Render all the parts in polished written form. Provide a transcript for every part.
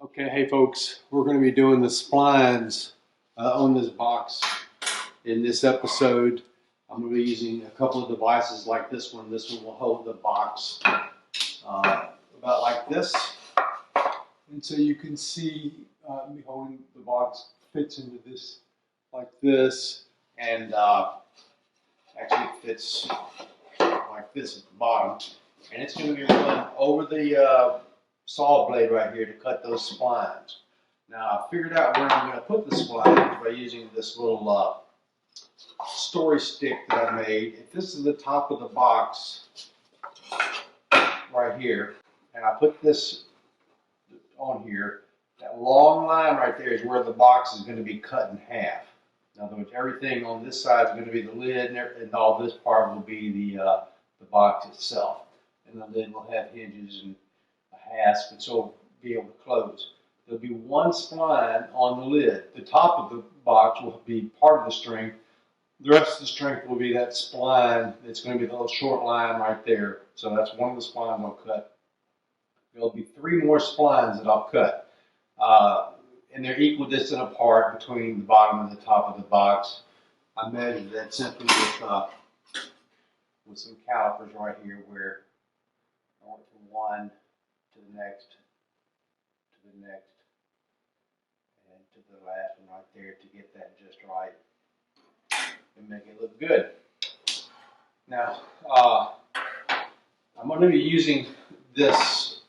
Okay, hey folks, we're going to be doing the splines on this box. In this episode, I'm going to be using a couple of devices like this one. This one will hold the box about like this. And so you can see me holding the box fits into this like this, and actually it fits like this at the bottom. And it's going to be run over the saw blade right here to cut those splines. Now I figured out where I'm going to put the splines by using this little story stick that I made. If this is the top of the box right here, and I put this on here, that long line right there is where the box is going to be cut in half. In other words, everything on this side is going to be the lid, and all this part will be the box itself. And the lid will have hinges and a hasp, and so it'll be able to close. There'll be one spline on the lid. The top of the box will be part of the string. The rest of the string will be that spline. It's going to be the little short line right there. So that's one of the splines I'll cut. There'll be 3 more splines that I'll cut. And they're equidistant apart between the bottom and the top of the box. I measured that simply with some calipers right here, where I went from one to the next, and to the last one right there to get that just right and make it look good. Now, I'm going to be using this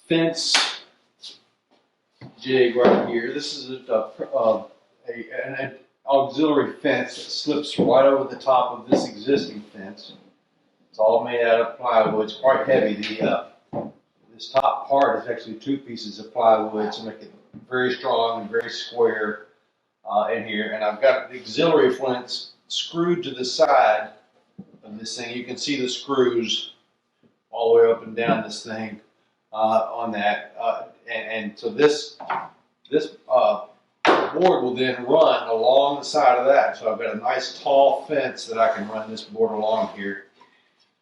fence jig right here. This is an auxiliary fence that slips right over the top of this existing fence. It's all made out of plywood. It's quite heavy. This top part is actually 2 pieces of plywood to make it very strong and very square in here. And I've got the auxiliary flints screwed to the side of this thing. You can see the screws all the way up and down this thing on that. And so this board will then run along the side of that. So I've got a nice tall fence that I can run this board along here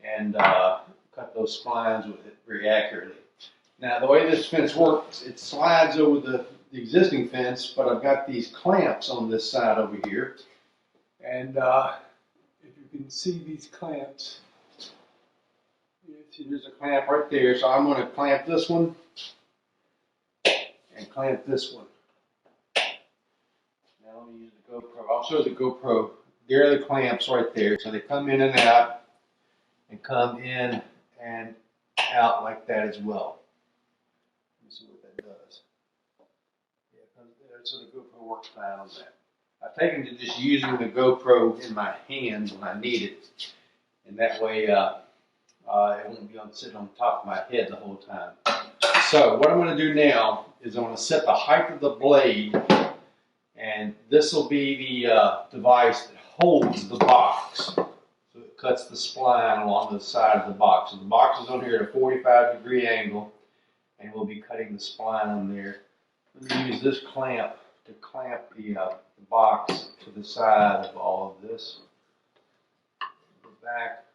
and cut those splines with it very accurately. Now the way this fence works, it slides over the existing fence, but I've got these clamps on this side over here. And if you can see these clamps, there's a clamp right there. So I'm going to clamp this one and clamp this one. Now let me use the GoPro. I'll show the GoPro. There are the clamps right there. So they come in and out, and come in and out like that as well. Let me see what that does. Yeah, it comes there. So the GoPro works fine on that. I've taken to just using the GoPro in my hands when I need it, and that way it won't be sitting on top of my head the whole time. So what I'm going to do now is I'm going to set the height of the blade, and this will be the device that holds the box. So it cuts the spline along the side of the box. So the box is on here at a 45-degree angle, and we'll be cutting the spline on there. Let me use this clamp to clamp the box to the side of all of this. Go back,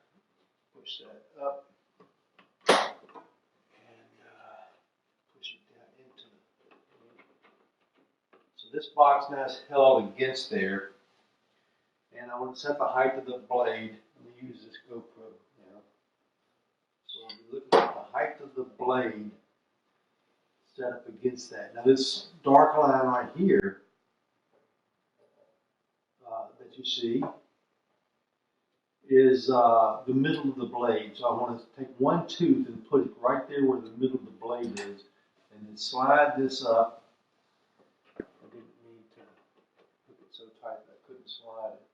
push that up, and push it down into the. So this box now is held against there, and I want to set the height of the blade. Let me use this GoPro now. So we'll be looking at the height of the blade set up against that. Now this dark line right here that you see is the middle of the blade. So I want to take one tooth and put it right there where the middle of the blade is, and then slide this up. I didn't need to hook it so tight that I couldn't slide it.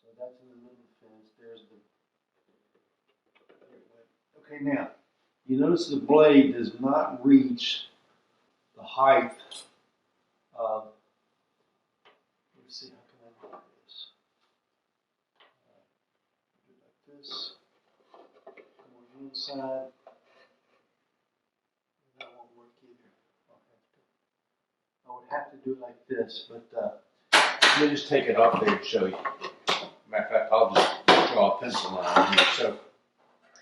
So that's in the middle of the fence. There's the. Okay, now you notice the blade does not reach the height of. Let's see, how can I do this? Do it like this. Come on the inside. That won't work either. I would have to do it like this, but let me just take it off there and show you. Matter of fact, I'll just draw a pencil line here.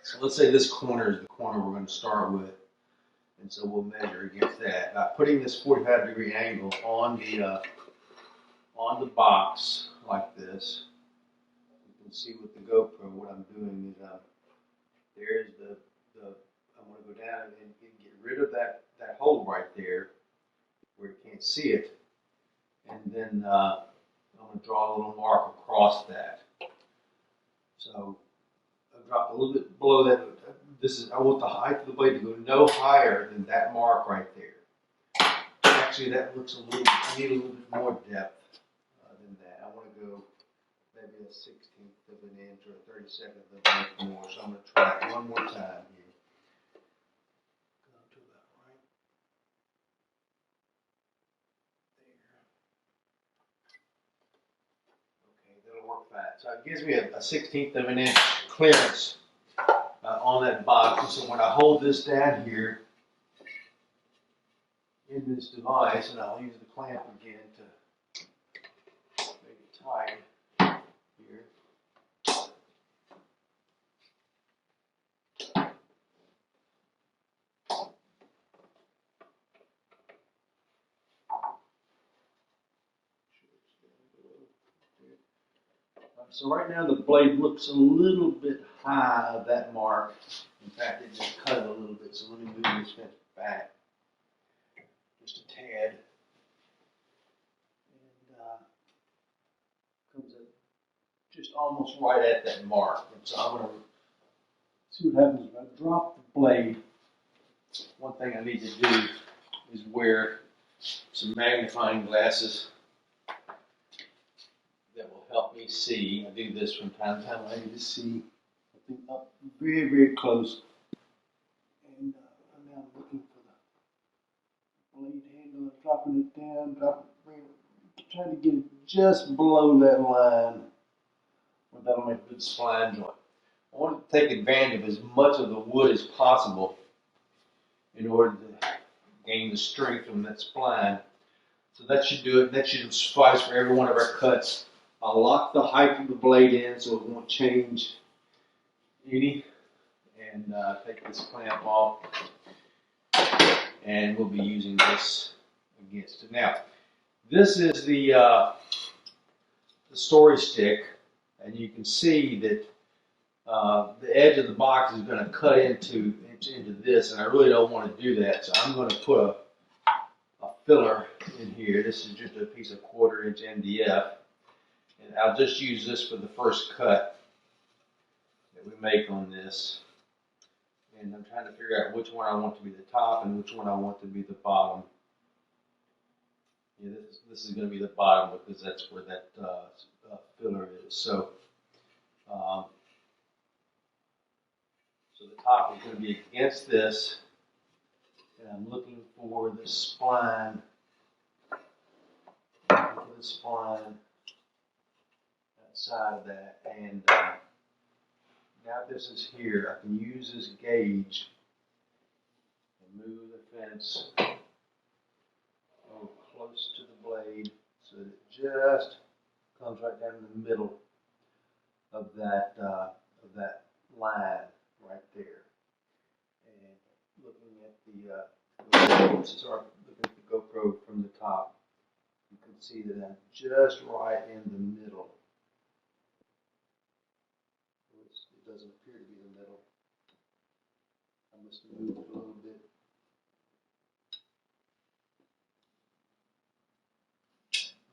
So let's say this corner is the corner we're going to start with. And so we'll measure against that. By putting this 45-degree angle on the box like this, you can see with the GoPro what I'm doing is there's the I'm going to go down and get rid of that hole right there where you can't see it, and then I'm going to draw a little mark across that. So I drop a little bit below that. I want the height of the blade to go no higher than that mark right there. Actually, that looks a little. I need a little bit more depth than that. I want to go maybe a 16th of an inch or a 32nd of an inch more. So I'm going to try it one more time here. Go to about right there. Okay, that'll work fine. So it gives me a 16th of an inch clearance on that box. And so when I hold this down here in this device, and I'll use the clamp again to make it tight here. So right now the blade looks a little bit high of that mark. In fact, it just cut it a little bit. So let me move this fence back just a tad. And comes up just almost right at that mark. And so I'm going to see what happens if I drop the blade. One thing I need to do is wear some magnifying glasses that will help me see. I do this from time to time. I need to see something up very, very close. And I'm now looking for the blade handle, dropping it down, trying to get it just below that line. Well, that'll make a good spline joint. I want to take advantage of as much of the wood as possible in order to gain the strength from that spline. So that should do it. That should suffice for every one of our cuts. I'll lock the height of the blade in so it won't change any. And take this clamp off. And we'll be using this against it. Now, this is the storage stick. And you can see that the edge of the box is going to cut into this. And I really don't want to do that. So I'm going to put a filler in here. This is just a piece of 1/4 inch MDF. And I'll just use this for the first cut that we make on this. And I'm trying to figure out which one I want to be the top and which one I want to be the bottom. Yeah, this is going to be the bottom because that's where that filler is. So, so the top is going to be against this. And I'm looking for the spline. Side of that, and now this is here. I can use this gauge and move the fence close to the blade so that it just comes right down in the middle of that line right there. And looking at the GoPro from the top, you can see that I'm just right in the middle. It doesn't appear to be the middle. I must have moved it a little bit.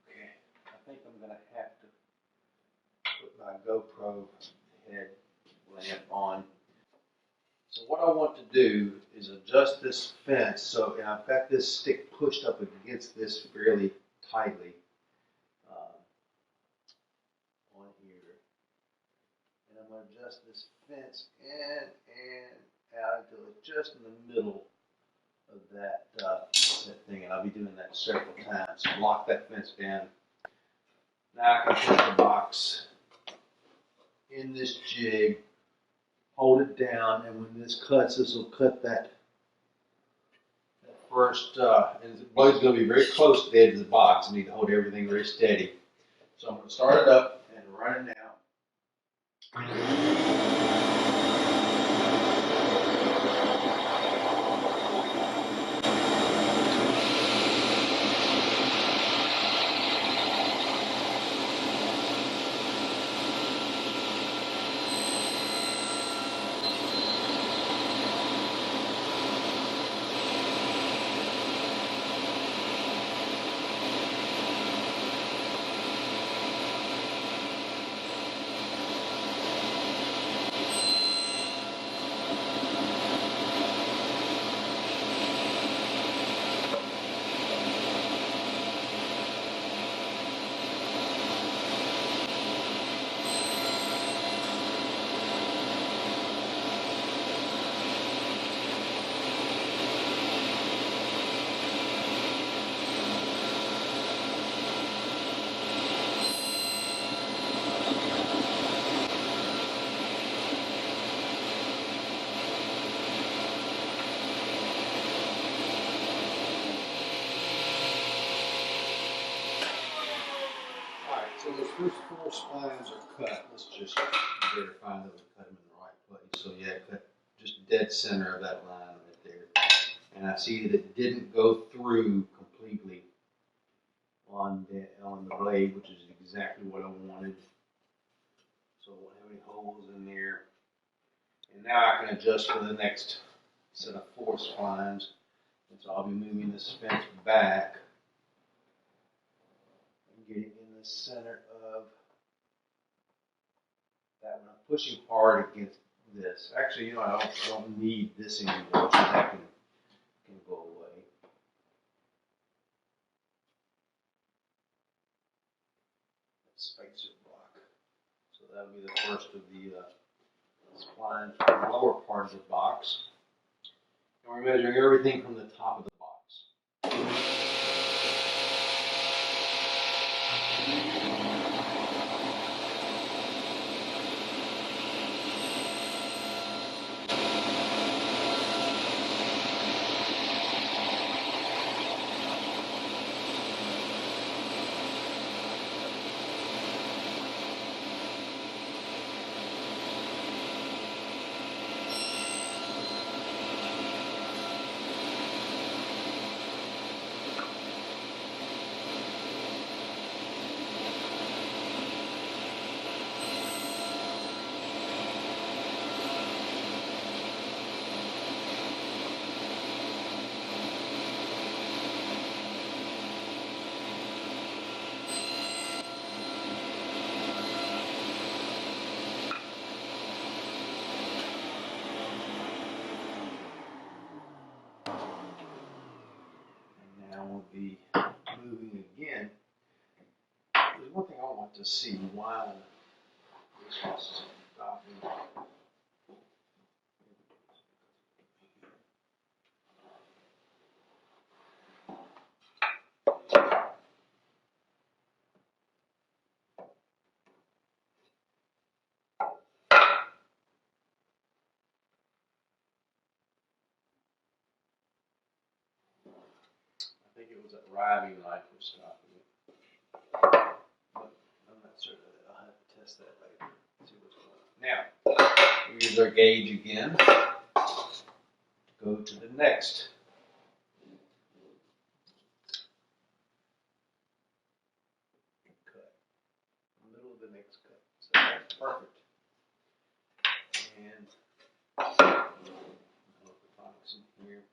Okay, I think I'm going to have to put my GoPro head lamp on. So what I want to do is adjust this fence. So and I've got this stick pushed up against this fairly tightly on here. And I'm going to adjust this fence in and out until it's just in the middle of that thing. And I'll be doing that several times. So lock that fence down. Now I can put the box in this jig, hold it down, and when this cuts, this will cut that first, and the blade's going to be very close to the edge of the box. I need to hold everything very steady. So I'm going to start it up and run it out. So those first 4 splines are cut. Let's just verify that we cut them in the right place. So yeah, cut just dead center of that line right there. And I see that it didn't go through completely on the blade, which is exactly what I wanted. So I won't have any holes in there. And now I can adjust for the next set of 4 splines. And so I'll be moving this fence back and getting in the center of that one. I'm pushing hard against this. Actually, I don't need this anymore, so that can go away. Spacer block. So that'll be the first of the splines from the lower part of the box. And we're measuring everything from the top of the box. We'll be moving again. There's one thing I want to see while this was stopping. I think it was that riving knife was stopping it. But I'm not certain of that. I'll have to test that later. See what's going on. Now, we use our gauge again. Go to the next cut. Middle of the next cut. So that's perfect. And I'll put the box in here.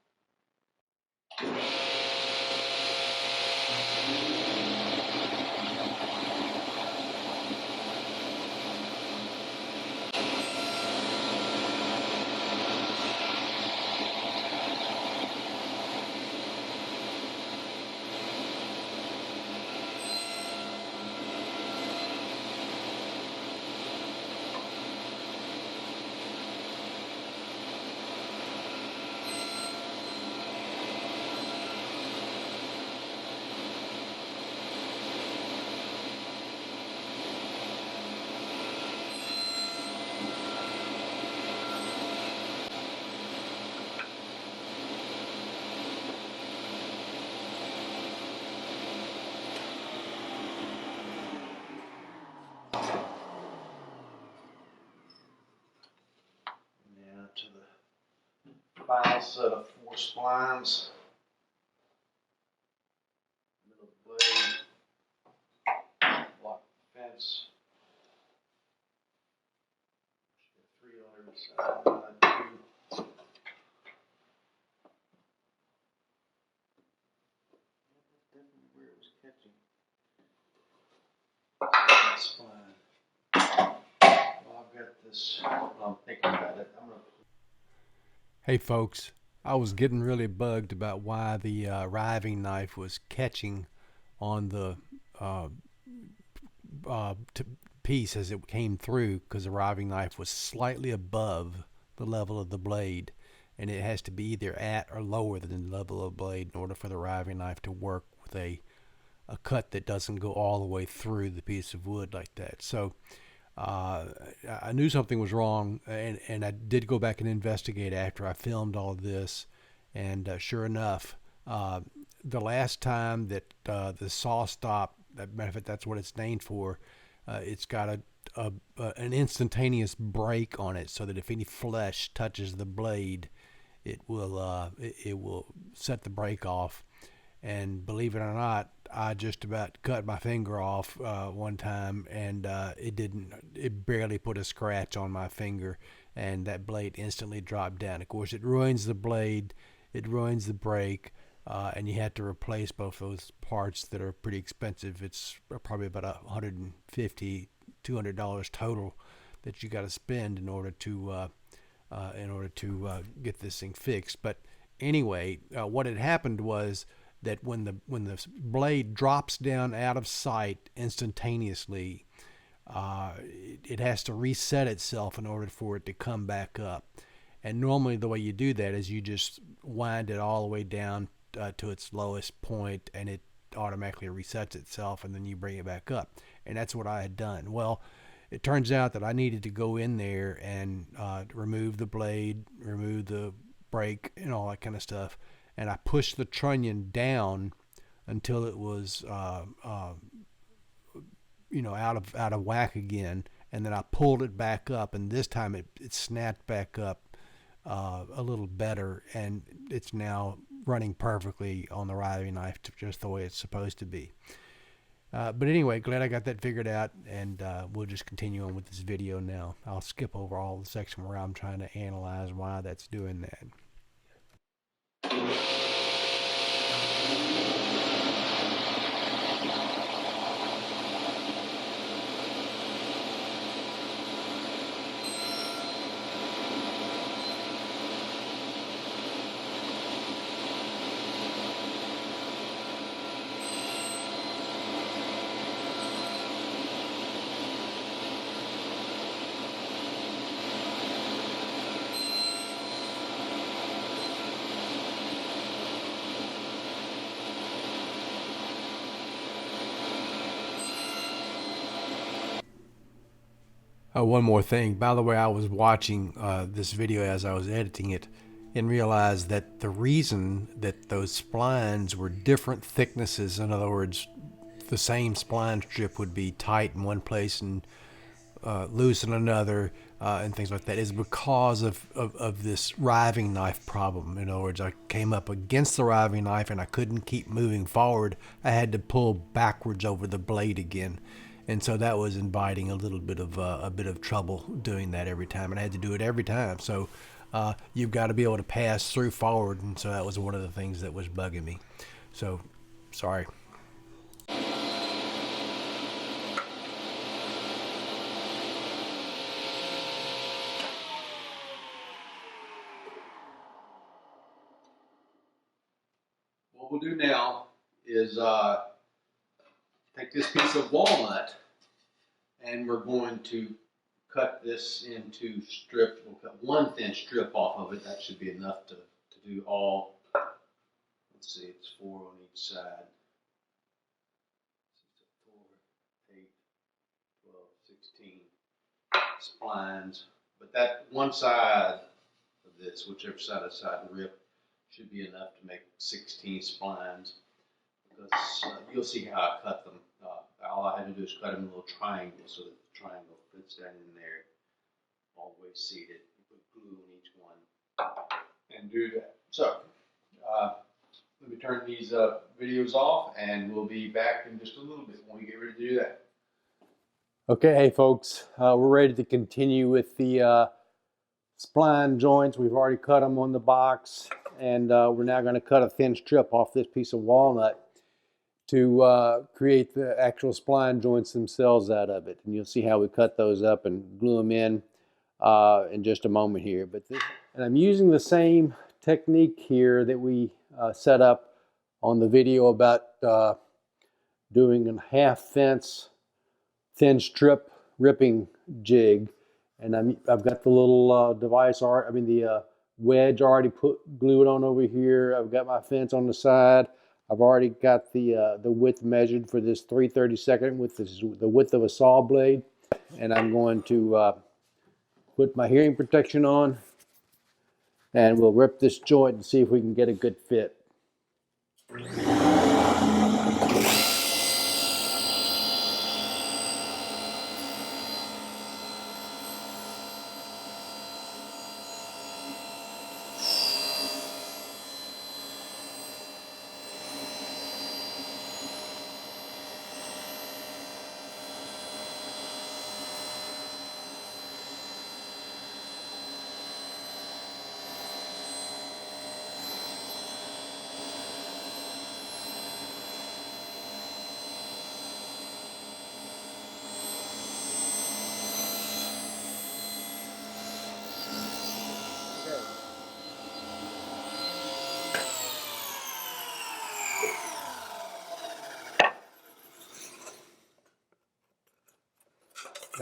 Final set of 4 splines. Middle of the blade. Block the fence. 3 on every side. 1, 2. Definitely where it was catching. Spline. Well, I've got this. I'm thinking about it. Hey folks, I was getting really bugged about why the riving knife was catching on the uh, piece as it came through, because the riving knife was slightly above the level of the blade, and it has to be either at or lower than the level of the blade in order for the riving knife to work with a cut that doesn't go all the way through the piece of wood like that. So uh, I knew something was wrong, and I did go back and investigate after I filmed all of this, and sure enough, the last time that the saw stop matter of fact, that's what it's named for. It's got an instantaneous break on it, so that if any flesh touches the blade, it will set the brake off. And believe it or not, I just about cut my finger off one time, and it barely put a scratch on my finger, and that blade instantly dropped down. Of course, it ruins the blade, it ruins the brake, and you have to replace both those parts that are pretty expensive. It's probably about $150, $200 total that you got to spend in order to get this thing fixed. But anyway, what had happened was that when the blade drops down out of sight instantaneously, it has to reset itself in order for it to come back up. And normally the way you do that is you just wind it all the way down to its lowest point, and it automatically resets itself, and then you bring it back up. And that's what I had done. Well, it turns out that I needed to go in there and remove the blade, remove the brake, and all that kind of stuff. And I pushed the trunnion down until it was out of whack again, and then I pulled it back up, and this time it snapped back up a little better, and it's now running perfectly on the riving knife, just the way it's supposed to be. But anyway, glad I got that figured out, and we'll just continue on with this video now. I'll skip over all the section where I'm trying to analyze why that's doing that. One more thing. By the way, I was watching this video as I was editing it and realized that the reason that those splines were different thicknesses, in other words, the same spline strip would be tight in one place and loose in another, and things like that, is because of this riving knife problem. In other words, I came up against the riving knife and I couldn't keep moving forward. I had to pull backwards over the blade again. And so that was inviting a bit of trouble doing that every time, and I had to do it every time. So you've got to be able to pass through forward, and so that was one of the things that was bugging me. So, sorry. What we'll do now is take this piece of walnut, and we're going to cut this into strips. We'll cut one thin strip off of it. That should be enough to do all. Let's see, it's 4 on each side. 4, 8, 12, 16 splines. But that one side of this, whichever side of the rip, should be enough to make 16 splines. Because you'll see how I cut them. All I had to do is cut them in a little triangle so that the triangle fits down in there, all the way seated. You put glue on each one and do that. So let me turn these videos off, and we'll be back in just a little bit when we get ready to do that. Okay, hey folks, we're ready to continue with the spline joints. We've already cut them on the box, and we're now going to cut a thin strip off this piece of walnut to create the actual spline joints themselves out of it. And you'll see how we cut those up and glue them in just a moment here. And I'm using the same technique here that we set up on the video about doing a half fence thin strip ripping jig. And I've got the little device, the wedge already glued on over here. I've got my fence on the side. I've already got the width measured for this 3/32 width. This is the width of a saw blade. And I'm going to put my hearing protection on, and we'll rip this joint and see if we can get a good fit.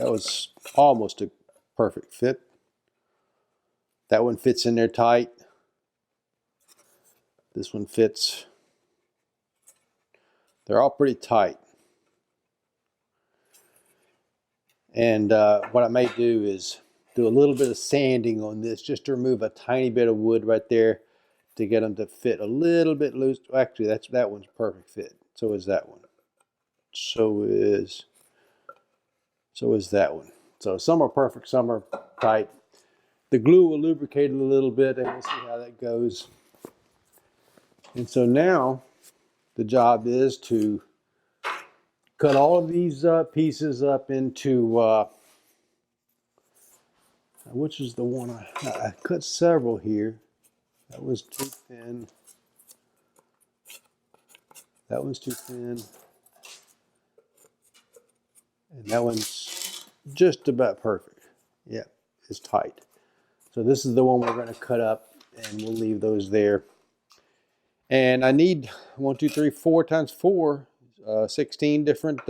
That was almost a perfect fit. That one fits in there tight. This one fits. They're all pretty tight. And what I may do is do a little bit of sanding on this just to remove a tiny bit of wood right there to get them to fit a little bit loose. Actually, that one's a perfect fit. So is that one. So is that one. So some are perfect, some are tight. The glue will lubricate it a little bit, and we'll see how that goes. And so now the job is to cut all of these pieces up into, which is the one I cut several here. That was too thin. That one's too thin. And that one's just about perfect. Yeah, it's tight. So this is the one we're going to cut up, and we'll leave those there. And I need 1, 2, 3, 4 times 4, 16 different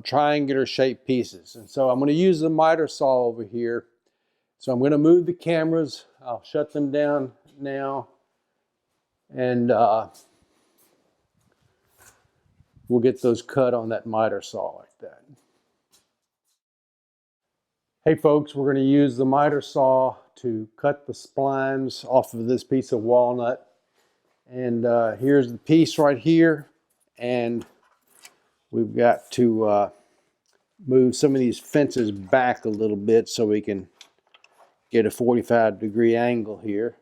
triangular shaped pieces. And so I'm going to use the miter saw over here. So I'm going to move the cameras. I'll shut them down now. And we'll get those cut on that miter saw like that. Hey folks, we're going to use the miter saw to cut the splines off of this piece of walnut. And here's the piece right here. And we've got to move some of these fences back a little bit so we can get a 45-degree angle here.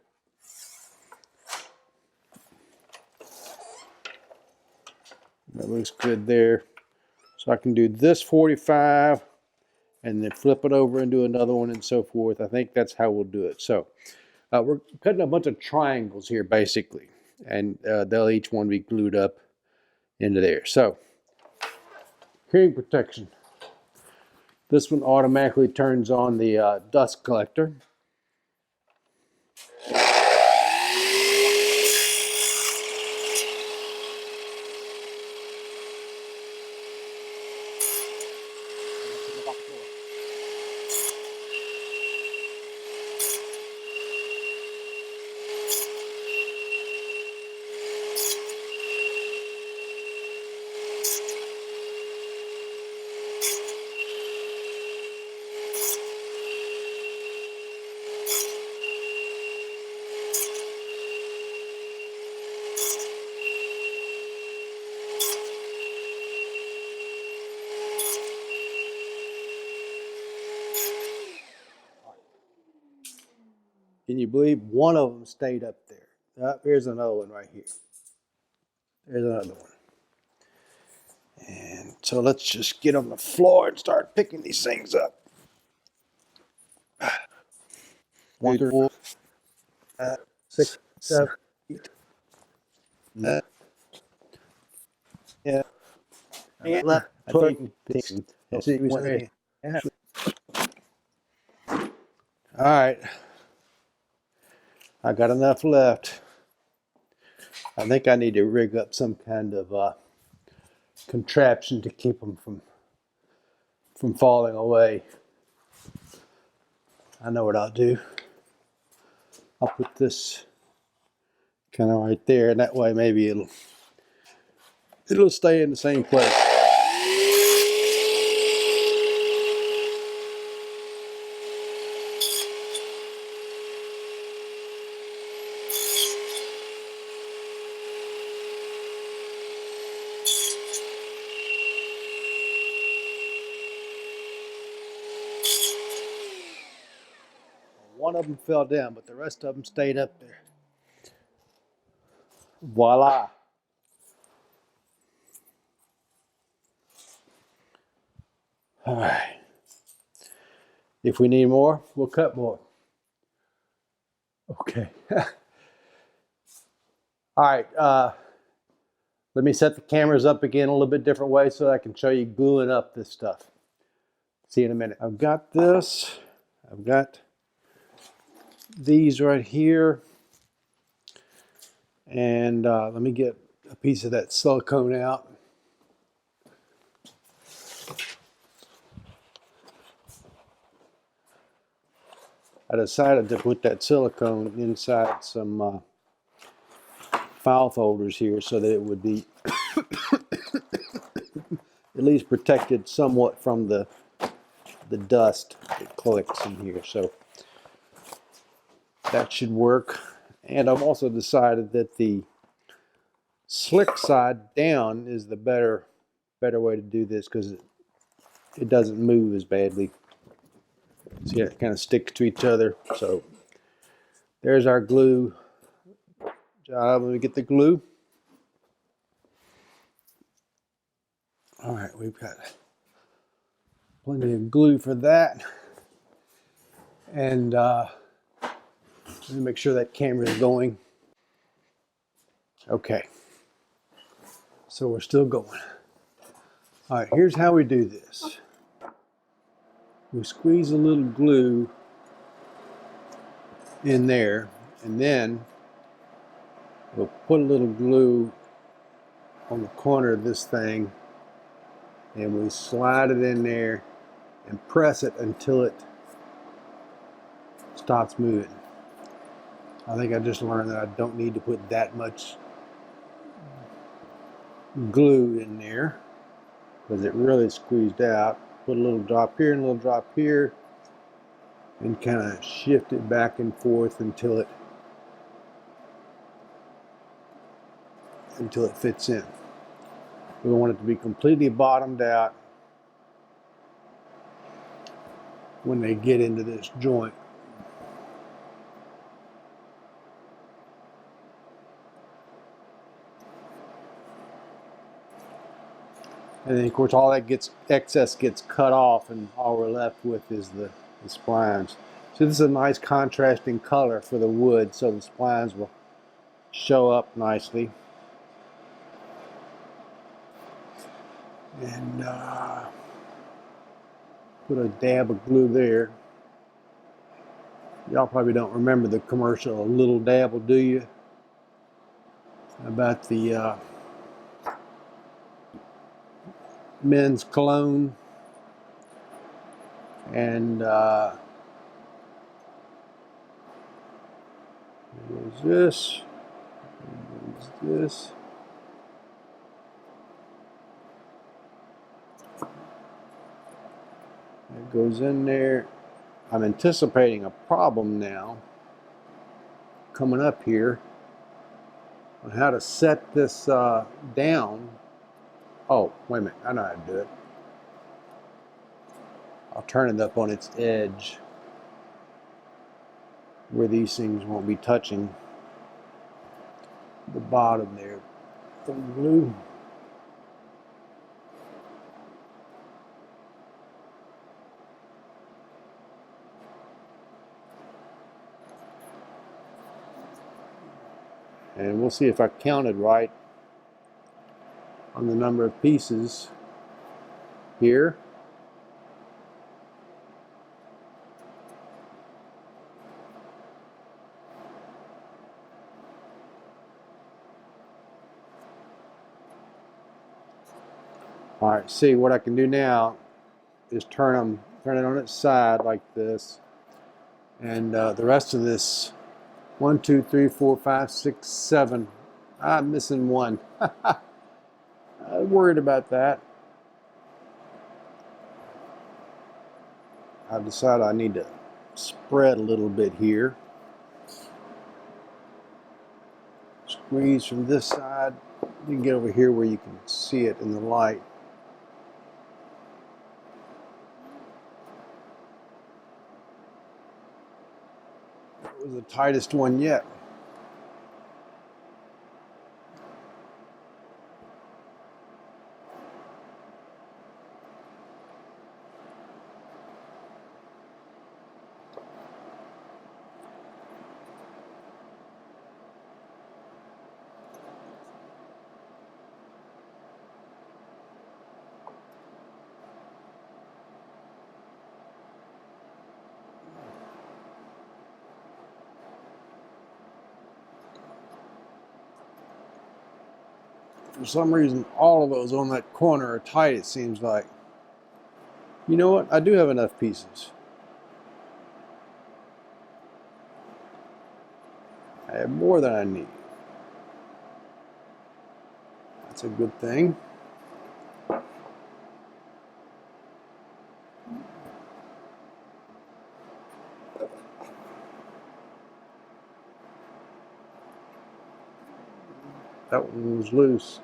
That looks good there. So I can do this 45 and then flip it over and do another one and so forth. I think that's how we'll do it. So we're cutting a bunch of triangles here basically, and they'll each one be glued up into there. So hearing protection. This one automatically turns on the dust collector. Can you believe one of them stayed up there? Here's another one right here. There's another one. And so let's just get on the floor and start picking these things up. 1, 2, 4, 5, 6, 7, 8. Yeah. Left, 12, 15. All right. I got enough left. I think I need to rig up some kind of contraption to keep them from falling away. I know what I'll do. I'll put this kind of right there, and that way maybe it'll stay in the same place. One of them fell down, but the rest of them stayed up there. Voila. All right. If we need more, we'll cut more. Okay. All right. Let me set the cameras up again a little bit different way so that I can show you gluing up this stuff. See you in a minute. I've got this. I've got these right here. And let me get a piece of that silicone out. I decided to put that silicone inside some file folders here so that it would be at least protected somewhat from the dust that collects in here. So that should work. And I've also decided that the slick side down is the better way to do this because it doesn't move as badly. See, it kind of sticks to each other. So there's our glue job. Let me get the glue. All right, we've got plenty of glue for that. And let me make sure that camera is going. Okay. So we're still going. All right, here's how we do this. We squeeze a little glue in there, and then we'll put a little glue on the corner of this thing, and we slide it in there and press it until it stops moving. I think I just learned that I don't need to put that much glue in there because it really squeezed out. Put a little drop here and a little drop here and kind of shift it back and forth until it fits in. We want it to be completely bottomed out when they get into this joint. And then of course all that excess gets cut off, and all we're left with is the splines. So this is a nice contrasting color for the wood, so the splines will show up nicely. And put a dab of glue there. Y'all probably don't remember the commercial, "A Little Dab Will Do You," about the men's cologne. And there's this, there's this. That goes in there. I'm anticipating a problem now coming up here on how to set this down. Oh, wait a minute, I know how to do it. I'll turn it up on its edge where these things won't be touching the bottom there. The glue. And we'll see if I counted right on the number of pieces here. All right, see what I can do now is turn it on its side like this, and the rest of this 1, 2, 3, 4, 5, 6, 7. I'm missing one. I'm worried about that. I decided I need to spread a little bit here. Squeeze from this side. You can get over here where you can see it in the light. That was the tightest one yet. For some reason, all of those on that corner are tight, it seems like. You know what? I do have enough pieces. I have more than I need. That's a good thing. That one was loose.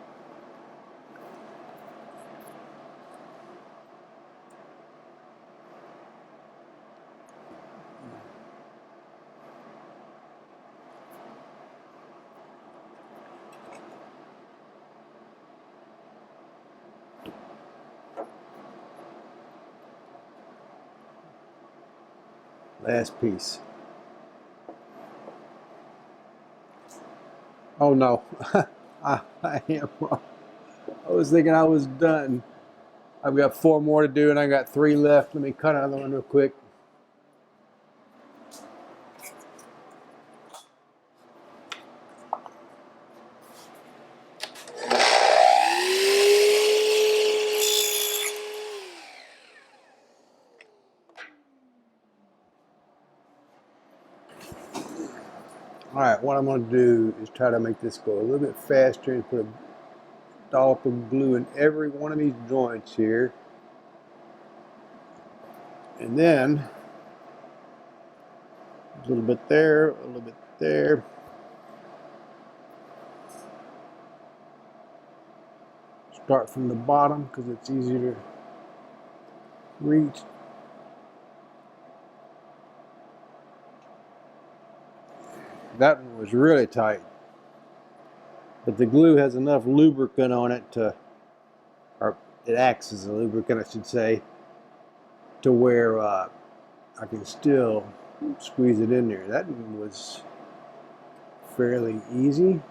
Last piece. Oh no, I am wrong. I was thinking I was done. I've got 4 more to do and I got 3 left. Let me cut another one real quick. All right, what I'm going to do is try to make this go a little bit faster and put a dollop of glue in every one of these joints here. And then a little bit there, a little bit there. Start from the bottom because it's easier to reach. That one was really tight. But the glue has enough lubricant on it to, or it acts as a lubricant, I should say, to where I can still squeeze it in there. That one was fairly easy.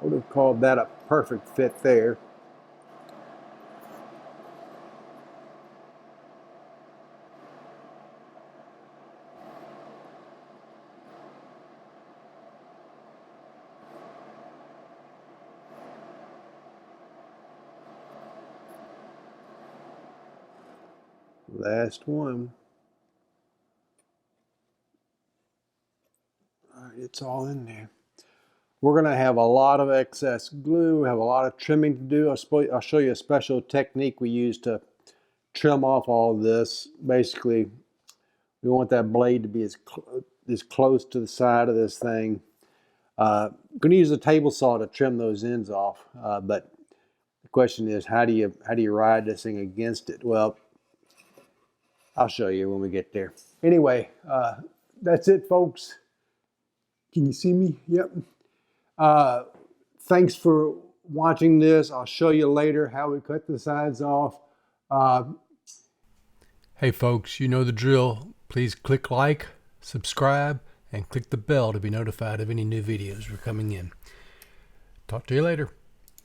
I would have called that a perfect fit there. Last one. All right, it's all in there. We're going to have a lot of excess glue. We have a lot of trimming to do. I'll show you a special technique we use to trim off all of this. Basically, we want that blade to be as close to the side of this thing. I'm going to use a table saw to trim those ends off. But the question is, how do you ride this thing against it? Well, I'll show you when we get there. Anyway, that's it, folks. Can you see me? Yep. Thanks for watching this. I'll show you later how we cut the sides off. Hey folks, you know the drill. Please click like, subscribe, and click the bell to be notified of any new videos we're coming in. Talk to you later.